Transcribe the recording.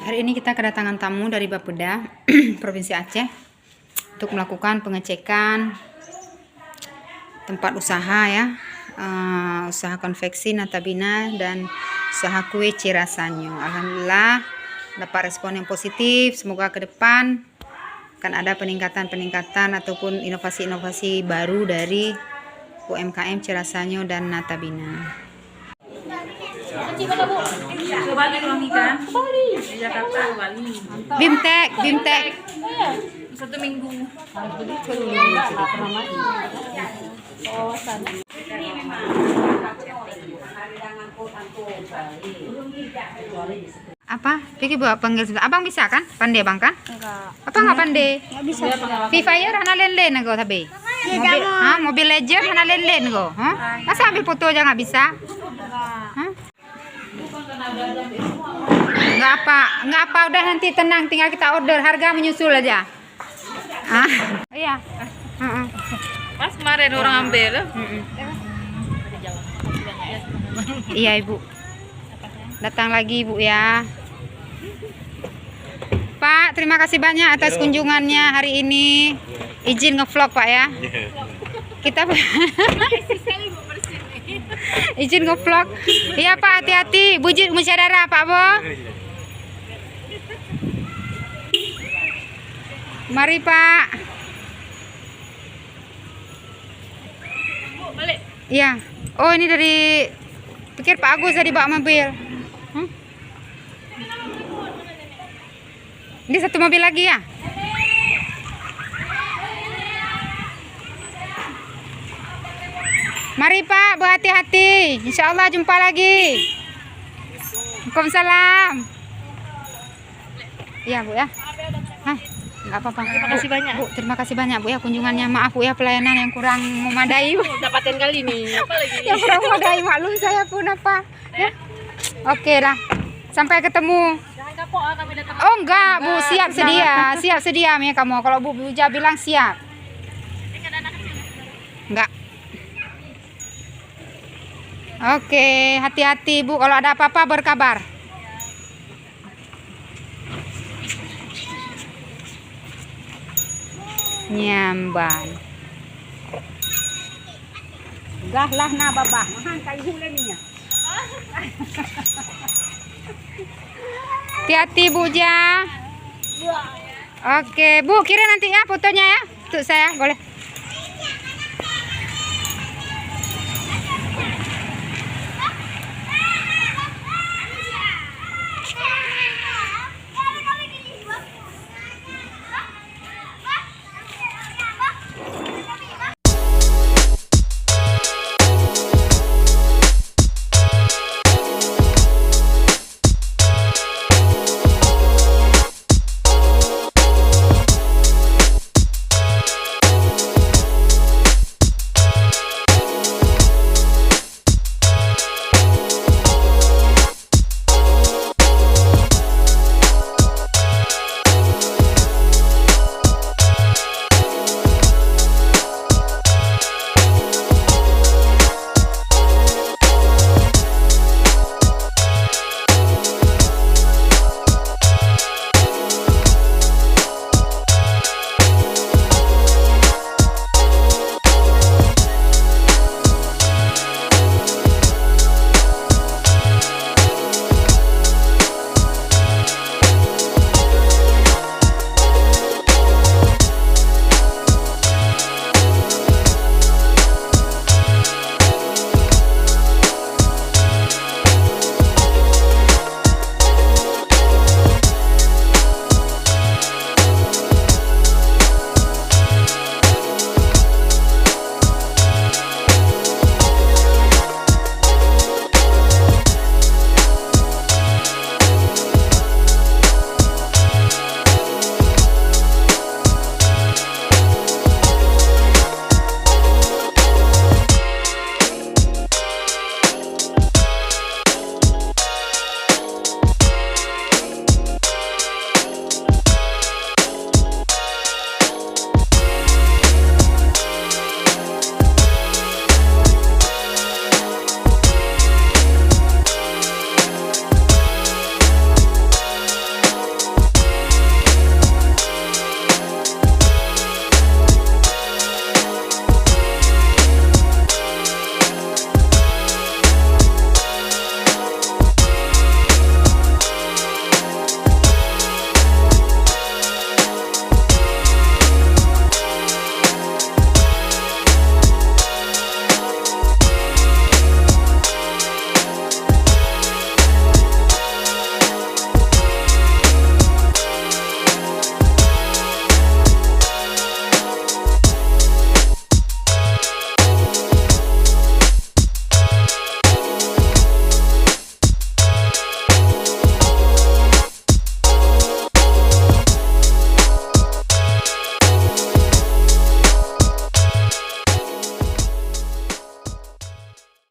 Hari ini kita kedatangan tamu dari Bapeda, Provinsi Aceh, untuk melakukan pengecekan tempat usaha ya, usaha konveksi Natabina dan usaha kue Cirasanyo. Alhamdulillah dapat respon yang positif. Semoga ke depan akan ada peningkatan ataupun inovasi-inovasi baru dari UMKM Cirasanyo dan Natabina. Bali ulang ikan di Jakarta, Bali. Bimtek. 1 minggu. Apa? Pikir buat panggil sebentar. Abang bisa kan? Pandai abang kan? Enggak. Apa nggak pandai? Enggak bisa. Free Fire hana len-len go tapi. Mobil Legend hana len-len go. Masa ambil foto aja nggak bisa? Hah? Nggak apa, udah nanti tenang, tinggal kita order, harga menyusul aja. Iya. Pas kemarin orang ambil. Iya Ibu. Datang lagi Ibu ya. Pak, terima kasih banyak atas kunjungannya hari ini. Izin ngevlog Pak ya. Kita izin ngevlog. Iya Pak, hati-hati. Bujit musyawarah Pak Bo. Mari Pak. Balik. Iya. Oh ini dari pikir Pak Agus tadi bawa mobil. Ini satu mobil lagi ya? Mari Pak, berhati-hati. Insya Allah jumpa lagi. Waalaikumsalam. Iya Bu ya. Nggak apa-apa. Terima kasih banyak. Bu, terima kasih banyak Bu ya kunjungannya. Maaf Bu ya pelayanan yang kurang memadai Bu. Dapatin kali nih. Apa lagi? Yang kurang memadai, maklum saya pun apa. Ya. Oke lah. Sampai ketemu. Jangan kapok kami datang. Oh enggak Bu, siap sedia ya kamu. Kalau Bu Buja bilang siap. Enggak. Oke, hati-hati Bu. Kalau ada apa-apa berkabar. Nyamban. Gah lah na babah. Mahan kayu huleninya. Hati-hati Bu Ja. Oke, Bu, kirim nanti ya fotonya ya. Untuk saya, boleh.